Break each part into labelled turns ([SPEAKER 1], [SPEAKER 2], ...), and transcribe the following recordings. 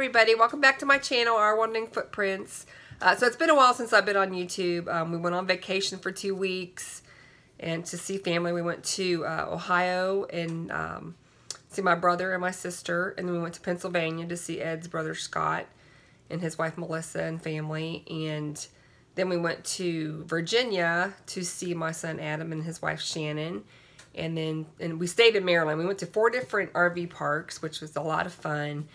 [SPEAKER 1] everybody, welcome back to my channel, Our Wandering Footprints. So it's been a while since I've been on YouTube. We went on vacation for 2 weeks and to see family. We went to Ohio and see my brother and my sister, and then we went to Pennsylvania to see Ed's brother Scott and his wife Melissa and family, and then we went to Virginia to see my son Adam and his wife Shannon. And we stayed in Maryland. We went to 4 different RV parks, which was a lot of fun.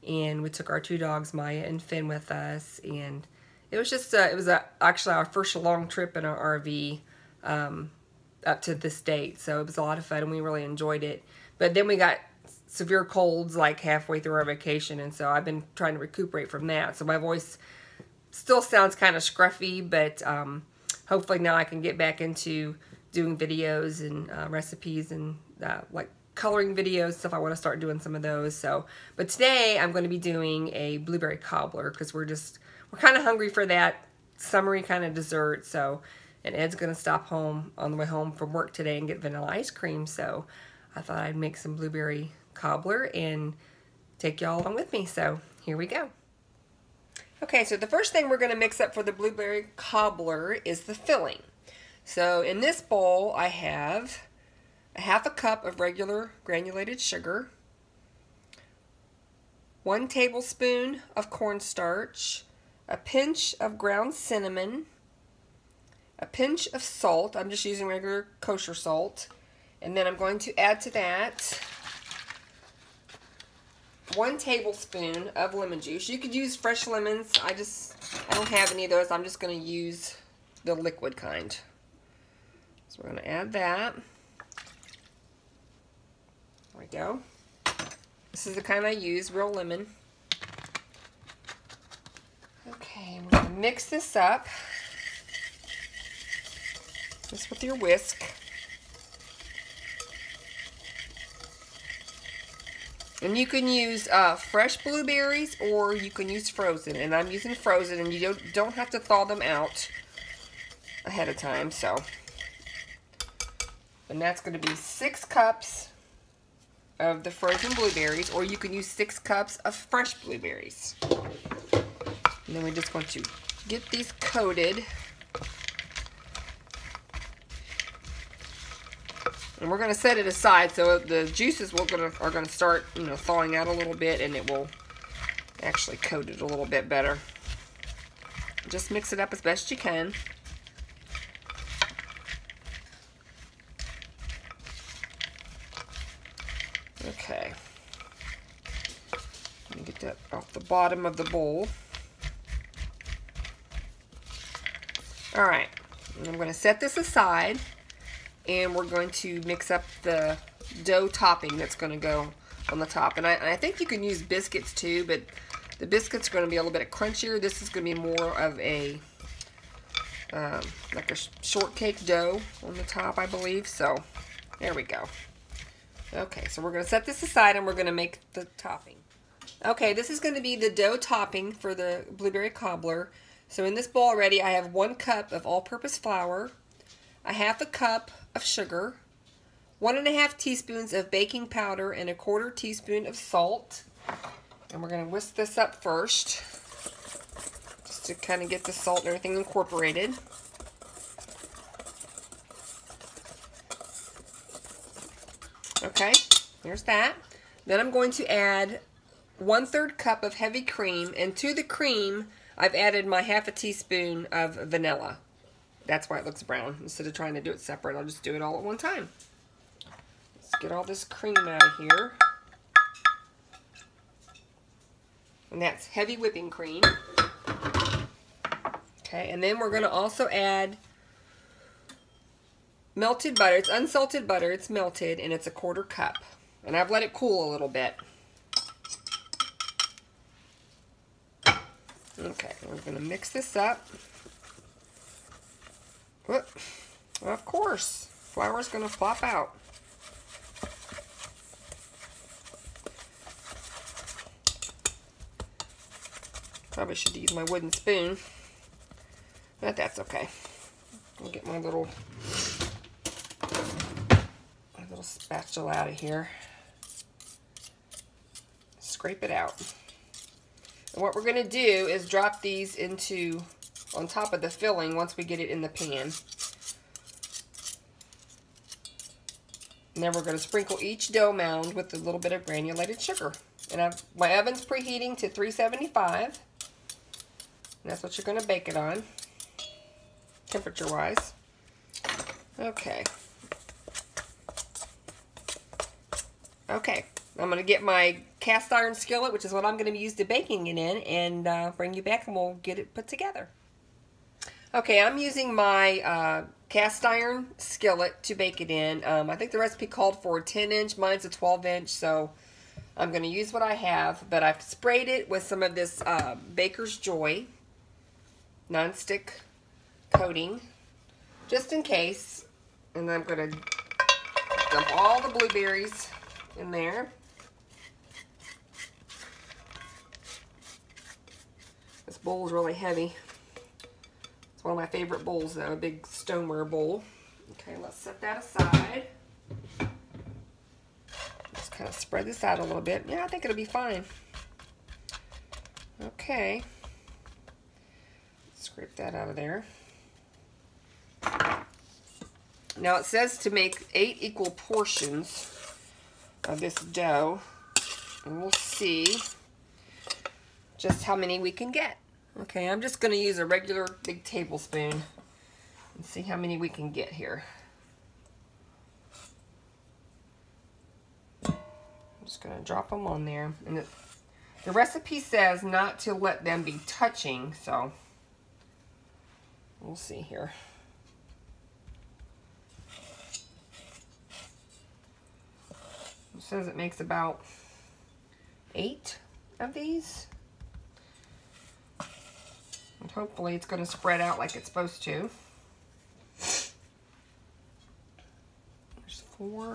[SPEAKER 1] And we took our 2 dogs, Maya and Finn, with us. And it was just, actually our first long trip in our RV up to this date. So it was a lot of fun, and we really enjoyed it. But then we got severe colds like halfway through our vacation, and so I've been trying to recuperate from that. So my voice still sounds kind of scruffy, but hopefully now I can get back into doing videos and recipes and like coloring videos, stuff. I want to start doing some of those. So, but today I'm going to be doing a blueberry cobbler because we're kind of hungry for that summery kind of dessert. So, and Ed's going to stop home on the way home from work today and get vanilla ice cream. So I thought I'd make some blueberry cobbler and take y'all along with me. So here we go. Okay, so the first thing we're going to mix up for the blueberry cobbler is the filling. So in this bowl I have a 1/2 cup of regular granulated sugar, 1 tablespoon of cornstarch, a pinch of ground cinnamon, a pinch of salt. I'm just using regular kosher salt. And then I'm going to add to that 1 tablespoon of lemon juice. You could use fresh lemons. I don't have any of those. I'm just going to use the liquid kind. So we're going to add that. There we go. This is the kind I use, real lemon. Okay, we're going to mix this up. Just with your whisk. And you can use fresh blueberries, or you can use frozen. And I'm using frozen, and you don't have to thaw them out ahead of time. So, and that's going to be 6 cups of the frozen blueberries, or you can use 6 cups of fresh blueberries. And then we're just going to get these coated. And we're going to set it aside so the juices are going to start, thawing out a little bit, and it will actually coat it a little bit better. Just mix it up as best you can. Okay. Let me get that off the bottom of the bowl. Alright. I'm going to set this aside. And we're going to mix up the dough topping that's going to go on the top. And I think you can use biscuits too, but the biscuits are going to be a little bit crunchier. This is going to be more of a, like a shortcake dough on the top, I believe. So, there we go. Okay, so we're going to set this aside and we're going to make the topping. Okay, this is going to be the dough topping for the blueberry cobbler. So in this bowl already, I have 1 cup of all-purpose flour, a 1/2 cup of sugar, 1 1/2 teaspoons of baking powder, and a 1/4 teaspoon of salt. And we're going to whisk this up first, just to kind of get the salt and everything incorporated. Okay, there's that. Then I'm going to add 1/3 cup of heavy cream, and to the cream I've added my 1/2 teaspoon of vanilla. That's why it looks brown. Instead of trying to do it separate, I'll just do it all at one time. Let's get all this cream out of here. And that's heavy whipping cream. Okay, and then we're going to also add melted butter. It's unsalted butter. It's melted, and it's a 1/4 cup. And I've let it cool a little bit. Okay, we're going to mix this up. Well, of course, flour's going to flop out. Probably should use my wooden spoon, but that's okay. I'll get my little spatula out of here. Scrape it out. what we're going to do is drop these into on top of the filling once we get it in the pan. And then we're going to sprinkle each dough mound with a little bit of granulated sugar. And my oven's preheating to 375. And that's what you're going to bake it on, temperature-wise. Okay. Okay. I'm going to get my cast iron skillet, which is what I'm going to use to baking it in, and bring you back and we'll get it put together. Okay, I'm using my cast iron skillet to bake it in. I think the recipe called for a 10-inch. Mine's a 12-inch, so I'm going to use what I have. But I've sprayed it with some of this Baker's Joy nonstick coating, just in case. And then I'm going to dump all the blueberries in there. This bowl is really heavy. It's one of my favorite bowls, though, a big stoneware bowl. Okay, let's set that aside. Just kind of spread this out a little bit. Yeah, I think it'll be fine. Okay. Scrape that out of there. Now it says to make 8 equal portions of this dough, and we'll see just how many we can get. Okay, I'm just going to use a regular big tablespoon and see how many we can get here. I'm just going to drop them on there. And the recipe says not to let them be touching, so we'll see here. It says it makes about 8 of these. And hopefully it's going to spread out like it's supposed to. There's 4.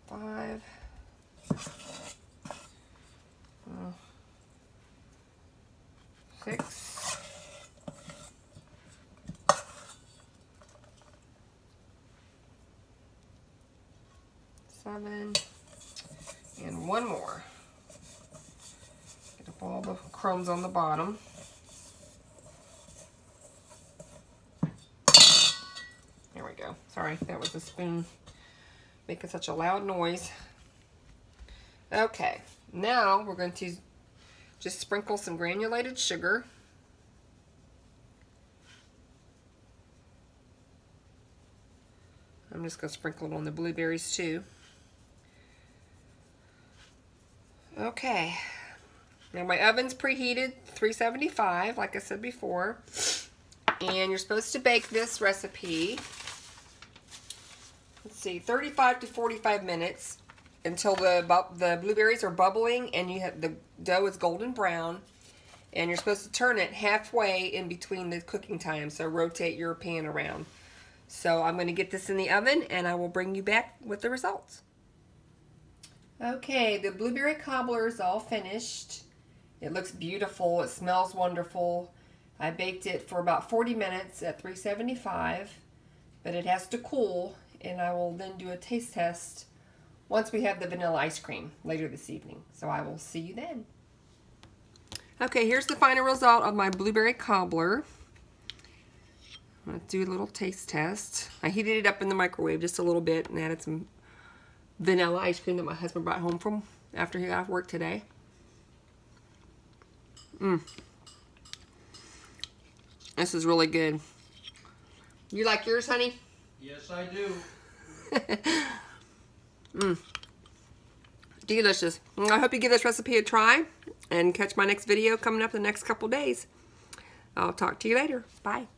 [SPEAKER 1] 5. 6. 7. And 1 more. All the crumbs on the bottom. There we go. Sorry, that was the spoon making such a loud noise. Okay, now we're going to just sprinkle some granulated sugar. I'm just going to sprinkle it on the blueberries too. Okay. Now my oven's preheated 375, like I said before, and you're supposed to bake this recipe, let's see, 35 to 45 minutes until the blueberries are bubbling and the dough is golden brown, and you're supposed to turn it halfway in between the cooking time, so rotate your pan around. So I'm going to get this in the oven and I will bring you back with the results. Okay, the blueberry cobbler is all finished. It looks beautiful. It smells wonderful. I baked it for about 40 minutes at 375, but it has to cool, and I will then do a taste test once we have the vanilla ice cream later this evening. So I will see you then. Okay, here's the final result of my blueberry cobbler. I'm going to do a little taste test. I heated it up in the microwave just a little bit and added some vanilla ice cream that my husband brought home from after he got off work today. This is really good. You like yours, honey?
[SPEAKER 2] Yes, I do.
[SPEAKER 1] Delicious. I hope you give this recipe a try and catch my next video coming up in the next couple days. I'll talk to you later. Bye.